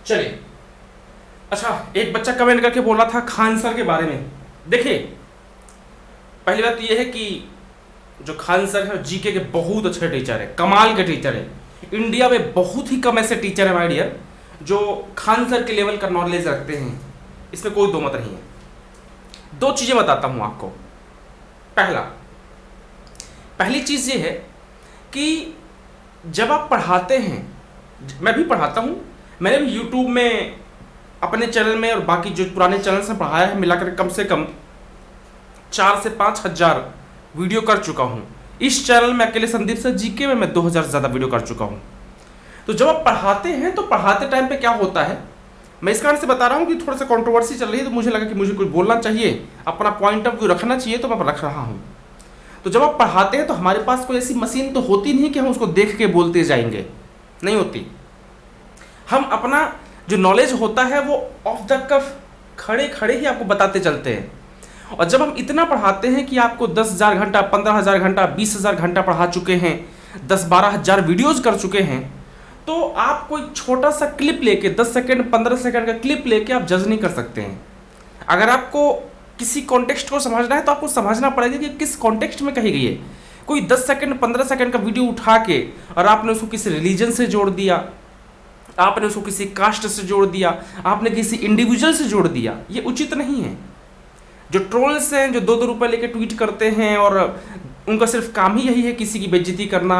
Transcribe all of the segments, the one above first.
चलिए, अच्छा एक बच्चा कमेंट करके बोला था खान सर के बारे में। देखिए, पहली बात यह है कि जो खान सर है जीके के बहुत अच्छे टीचर है, कमाल के टीचर है। इंडिया में बहुत ही कम ऐसे टीचर है माय डियर जो खान सर के लेवल का नॉलेज रखते हैं, इसमें कोई दो मत नहीं है। दो चीजें बताता हूं आपको। पहली चीज ये है कि जब आप पढ़ाते हैं, मैं भी पढ़ाता हूं, मैंने भी यूट्यूब में अपने चैनल में और बाकी जो पुराने चैनल से पढ़ाया है मिलाकर कम से कम 4 से 5 हजार वीडियो कर चुका हूं। इस चैनल में अकेले संदीप सर जीके में मैं 2000 से ज़्यादा वीडियो कर चुका हूं। तो जब आप पढ़ाते हैं तो पढ़ाते टाइम पे क्या होता है, मैं इस कारण से बता रहा हूं कि थोड़ा सा कंट्रोवर्सी चल रही है, तो मुझे लगा कि मुझे कुछ बोलना चाहिए, अपना पॉइंट ऑफ व्यू रखना चाहिए, तो मैं रख रहा हूं। तो जब आप पढ़ाते हैं तो हमारे पास कोई ऐसी मशीन तो होती नहीं कि हम उसको देख के बोलते जाएंगे, नहीं होती। हम अपना जो नॉलेज होता है वो ऑफ द कफ खड़े खड़े ही आपको बताते चलते हैं। और जब हम इतना पढ़ाते हैं कि आपको 10,000 घंटा, 15,000 घंटा, 20,000 घंटा पढ़ा चुके हैं, 10-12 हज़ार वीडियोज़ कर चुके हैं, तो आप कोई छोटा सा क्लिप लेके 10 सेकेंड 15 सेकेंड का क्लिप लेके आप जज नहीं कर सकते हैं। अगर आपको किसी कॉन्टेक्स्ट को समझना है तो आपको समझना पड़ेगा कि किस कॉन्टेक्स्ट में कही गई है। कोई 10 सेकेंड 15 सेकेंड का वीडियो उठा के और आपने उसको किसी रिलीजन से जोड़ दिया, आपने उसको किसी कास्ट से जोड़ दिया, आपने किसी इंडिविजुअल से जोड़ दिया, ये उचित नहीं है। जो ट्रोल्स हैं, जो 2-2 रुपए लेके ट्वीट करते हैं और उनका सिर्फ काम ही यही है किसी की बेइज्जती करना,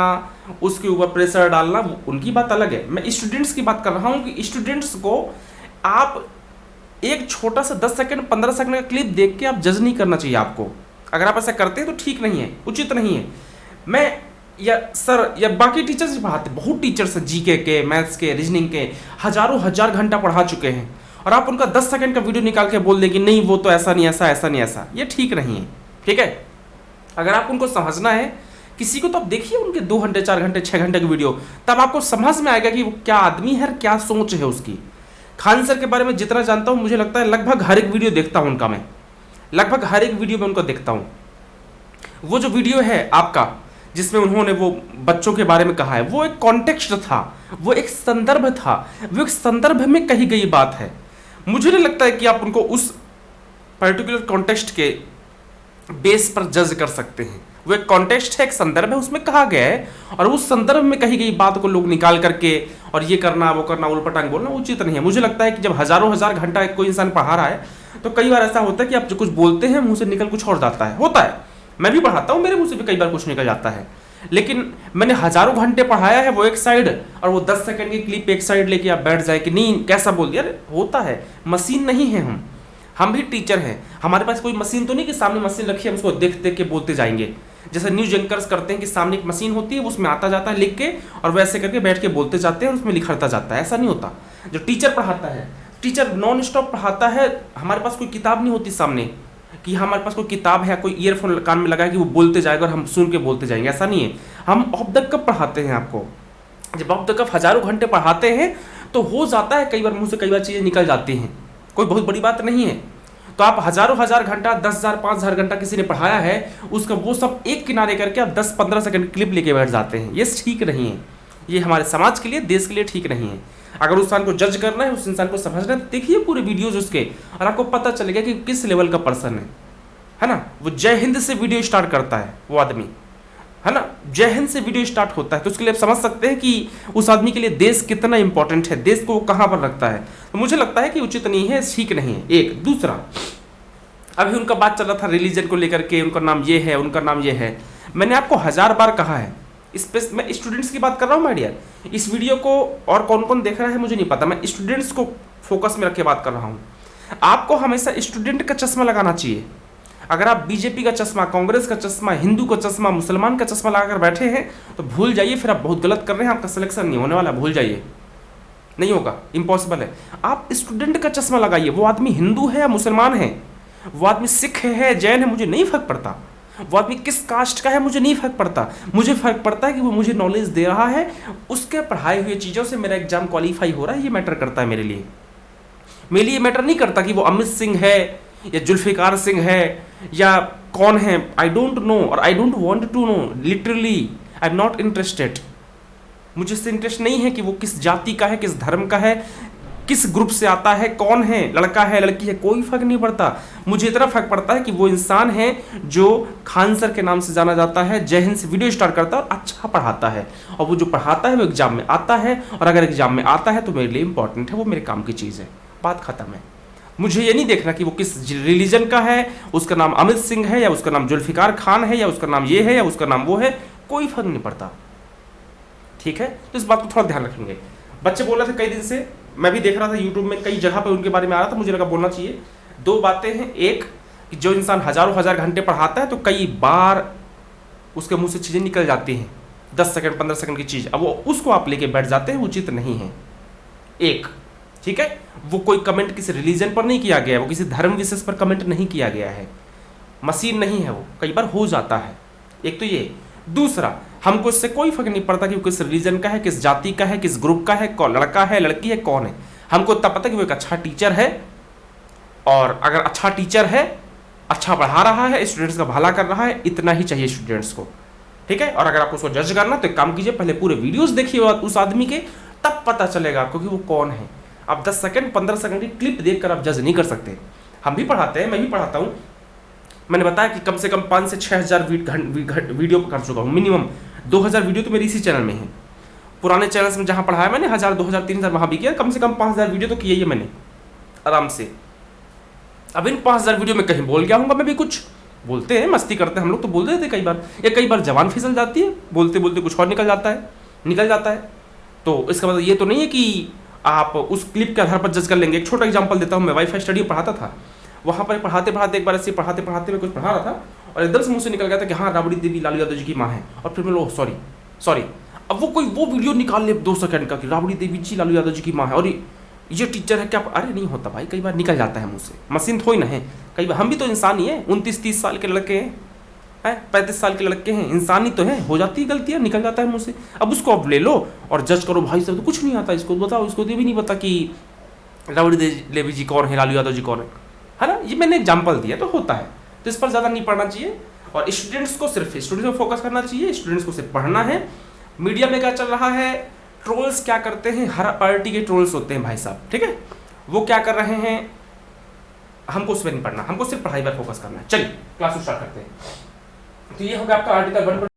उसके ऊपर प्रेशर डालना, उनकी बात अलग है। मैं स्टूडेंट्स की बात कर रहा हूँ कि स्टूडेंट्स को आप एक छोटा सा 10 सेकेंड 15 सेकेंड का क्लिप देख के आप जज नहीं करना चाहिए आपको। अगर आप ऐसा करते हैं तो ठीक नहीं है, उचित नहीं है। मैं या सर या बाकी टीचर्स भी पढ़ाते, बहुत टीचर्स हैं जीके के, मैथ्स के, रीजनिंग के, हजारों हजार घंटा पढ़ा चुके हैं, और आप उनका 10 सेकंड का वीडियो निकाल के बोल दें कि नहीं वो तो ऐसा नहीं, ऐसा ऐसा नहीं, ऐसा, ये ठीक नहीं है। ठीक है, अगर आप उनको समझना है किसी को तो आप देखिए उनके 2 घंटे 4 घंटे 6 घंटे की वीडियो, तब आपको समझ में आएगा कि वो क्या आदमी है, क्या सोच है उसकी। खान सर के बारे में जितना जानता हूँ, मुझे लगता है लगभग हर एक वीडियो देखता हूँ उनका, मैं लगभग हर एक वीडियो में उनको देखता हूँ। वो जो वीडियो है आपका जिसमें उन्होंने वो बच्चों के बारे में कहा है, वो एक कॉन्टेक्स्ट था, वो एक संदर्भ था, वो एक संदर्भ में कही गई बात है। मुझे नहीं लगता है कि आप उनको उस पर्टिकुलर कॉन्टेक्स्ट के बेस पर जज कर सकते हैं। वो एक कॉन्टेक्स्ट है, एक संदर्भ है, उसमें कहा गया है, और उस संदर्भ में कही गई बात को लोग निकाल करके और ये करना वो करना, उलपटांग बोलना उचित नहीं है। मुझे लगता है कि जब हजारों हजार घंटा कोई इंसान पढ़ा रहा है तो कई बार ऐसा होता है कि आप जो कुछ बोलते हैं मुंह से निकल कुछ और जाता है, होता है। मैं भी पढ़ाता हूँ, मेरे मुंह से भी कई बार कुछ निकल जाता है, लेकिन मैंने हजारों घंटे पढ़ाया है वो एक साइड, और वो 10 सेकंड की क्लिप एक साइड लेके आप बैठ जाए कि नहीं कैसा बोल दिया। होता है, मशीन नहीं है हम भी टीचर हैं, हमारे पास कोई मशीन तो नहीं कि सामने मशीन रखी हम उसको देख देख के बोलते जाएंगे। जैसे न्यूज एंकर्स करते हैं कि सामने एक मशीन होती है, उसमें आता जाता है लिख के और वैसे करके बैठ के बोलते जाते हैं और उसमें लिखता जाता है, ऐसा नहीं होता। जो टीचर पढ़ाता है, टीचर नॉन स्टॉप पढ़ाता है, हमारे पास कोई किताब नहीं होती सामने कि हमारे पास कोई किताब है, कोई ईयरफोन कान में लगा कि वो बोलते जाएगा और हम सुन के बोलते जाएंगे, ऐसा नहीं है। हम ऑफ द कफ पढ़ाते हैं आपको। जब ऑफ द कफ हजारों घंटे पढ़ाते हैं तो हो जाता है कई बार मुंह से कई बार चीज़ें निकल जाती हैं, कोई बहुत बड़ी बात नहीं है। तो आप हजारों हजार घंटा 10,000 5,000 घंटा किसी ने पढ़ाया है, उसका वो सब एक किनारे करके आप 10-15 सेकंड क्लिप लेके बैठ जाते हैं, ये ठीक नहीं है। ये हमारे समाज के लिए, देश के लिए ठीक नहीं है। अगर उस इंसान को जज करना है, उस इंसान को समझना है, तो देखिए पूरे वीडियोज उसके, और आपको पता चलेगा कि किस लेवल का पर्सन है ना। वो जय हिंद से वीडियो स्टार्ट करता है वो आदमी, है ना, जय हिंद से वीडियो स्टार्ट होता है, तो उसके लिए आप समझ सकते हैं कि उस आदमी के लिए देश कितना इंपॉर्टेंट है, देश को वो कहाँ पर रखता है। तो मुझे लगता है कि उचित नहीं है, ठीक नहीं है। एक दूसरा, अभी उनका बात चल रहा था रिलीजन को लेकर के, उनका नाम ये है, उनका नाम ये है। मैंने आपको 1000 बार कहा है, इस पे मैं स्टूडेंट्स की बात कर रहा हूँ माय डियर। इस वीडियो को और कौन कौन देख रहा है मुझे नहीं पता, मैं स्टूडेंट्स को फोकस में रख के बात कर रहा हूँ। आपको हमेशा स्टूडेंट का चश्मा लगाना चाहिए। अगर आप बीजेपी का चश्मा, कांग्रेस का चश्मा, हिंदू का चश्मा, मुसलमान का चश्मा लगाकर बैठे हैं तो भूल जाइए, फिर आप बहुत गलत कर रहे हैं, आपका सिलेक्शन नहीं होने वाला, भूल जाइए, नहीं होगा, इम्पॉसिबल है। आप स्टूडेंट का चश्मा लगाइए, वो आदमी हिंदू है या मुसलमान है, वो आदमी सिख है, जैन है, मुझे नहीं फर्क पड़ता, वो आदमी किस कास्ट का है मुझे नहीं फर्क पड़ता। मुझे फर्क पड़ता है कि वो मुझे नॉलेज दे रहा है, उसके पढ़ाई हुई चीज़ों से मेरा एग्जाम क्वालिफाई हो रहा है, ये मैटर करता है मेरे लिए। मेरे लिए मैटर नहीं करता कि वो अमित सिंह है या जुल्फिकार सिंह है या कौन है, आई डोंट नो और I don't want to know, literally I am not interested. मुझे इससे इंटरेस्ट नहीं है कि वो किस जाति का है, किस धर्म का है, किस ग्रुप से आता है, कौन है, लड़का है लड़की है, कोई फर्क नहीं पड़ता। मुझे इतना फर्क पड़ता है कि वो इंसान है जो खान सर के नाम से जाना जाता है, जय हिंद से वीडियो स्टार्ट करता है और अच्छा पढ़ाता है, और वो जो पढ़ाता है वो एग्जाम में आता है, और अगर एग्जाम में आता है तो मेरे लिए इंपॉर्टेंट है, वो मेरे काम की चीज़ है, बात खत्म है। मुझे ये नहीं देखना कि वो किस रिलीजन का है, उसका नाम अमित सिंह है या उसका नाम जुल्फिकार खान है या उसका नाम ये है या उसका नाम वो है, कोई फर्क नहीं पड़ता, ठीक है। तो इस बात को थोड़ा ध्यान रखेंगे। बच्चे बोल रहे थे कई दिन से, मैं भी देख रहा था यूट्यूब में कई जगह पे उनके बारे में आ रहा था, मुझे लगा बोलना चाहिए। दो बातें हैं, एक कि जो इंसान हजारों हजार घंटे पढ़ाता है तो कई बार उसके मुंह से चीज़ें निकल जाती हैं, 10 सेकंड 15 सेकंड की चीज़, अब वो उसको आप लेके बैठ जाते हैं, उचित नहीं है। एक, ठीक है, वो कोई कमेंट किसी रिलीजन पर नहीं किया गया है, वो किसी धर्म विशेष पर कमेंट नहीं किया गया है, मशीन नहीं है, वो कई बार हो जाता है। एक तो ये। दूसरा, हमको इससे कोई फर्क नहीं पड़ता कि वो किस रिलीजन का है, किस जाति का है, किस ग्रुप का है, कौन लड़का है लड़की है, कौन है। हमको इतना पता कि वो एक अच्छा टीचर है, और अगर अच्छा टीचर है, अच्छा पढ़ा रहा है, स्टूडेंट्स का भला कर रहा है, इतना ही चाहिए स्टूडेंट्स को, ठीक है। और अगर आपको उसको जज करना तो एक काम कीजिए, पहले पूरे वीडियोस देखिए उस आदमी के, तब पता चलेगा आपको कि वो कौन है। आप 10 सेकंड 15 सेकंड की क्लिप देखकर आप जज नहीं कर सकते। हम भी पढ़ाते हैं, मैं भी पढ़ाता हूँ, मैंने बताया कि कम से कम 5 से 6 हज़ार वीडियो कर चुका हूँ, मिनिमम 2000 वीडियो तो मेरी इसी चैनल में है। पुराने चैनल्स में जहाँ पढ़ाया मैंने 1000 2000 3000 वहाँ भी किया, कम से कम 5000 वीडियो तो किए ही मैंने आराम से। अब इन 5000 वीडियो में कहीं बोल गया हूँ मैं भी, कुछ बोलते हैं, मस्ती करते हैं हम लोग, तो बोल देते कई बार, या कई बार जवान फिसल जाती है, बोलते बोलते कुछ और निकल जाता है। तो इसका मतलब ये तो नहीं है कि आप उस क्लिप के आधार पर जज कर लेंगे। एक छोटा एग्जाम्पल देता हूँ, मैं वाईफाई स्टडी पढ़ाता था, वहाँ पर पढ़ाते पढ़ाते एक बार ऐसे पढ़ाते मैं कुछ पढ़ा रहा था और एकदम से मुंह से निकल गया था कि हाँ राबड़ी देवी लालू यादव जी की माँ है, और फिर मैं लो सॉरी। अब वो वीडियो निकाल ले 2 सेकंड का कि राबड़ी देवी जी लालू यादव जी की माँ है और ये टीचर है क्या। अरे नहीं होता भाई, कई बार निकल जाता है मुंह से, मशीन थोड़ी ना है, कई बार हम भी तो इंसान ही हैं, 29-30 साल के लड़के हैं, 35 साल के लड़के हैं, इंसान ही तो है, हो जाती है गलतियाँ, निकल जाता है मुंह से। अब उसको अब ले लो और जज करो, भाई साहब तो कुछ नहीं आता इसको, बताओ इसको ये भी नहीं पता कि राबड़ी देवी जी कौन है, लालू यादव जी कौन है ना। ये मैंने एग्जाम्पल दिया, तो होता है, तो इस पर ज़्यादा नहीं पढ़ना चाहिए, और स्टूडेंट्स को सिर्फ स्टूडेंट्स में फोकस करना चाहिए, स्टूडेंट्स को सिर्फ पढ़ना है। मीडिया में क्या चल रहा है, ट्रोल्स क्या करते हैं, हर पार्टी के ट्रोल्स होते हैं भाई साहब, ठीक है, वो क्या कर रहे हैं, हमको उस पर नहीं पढ़ना, हमको सिर्फ पढ़ाई पर फोकस करना है। चलिए क्लास स्टार्ट करते हैं। तो ये होगा आपका आर्टिकल 1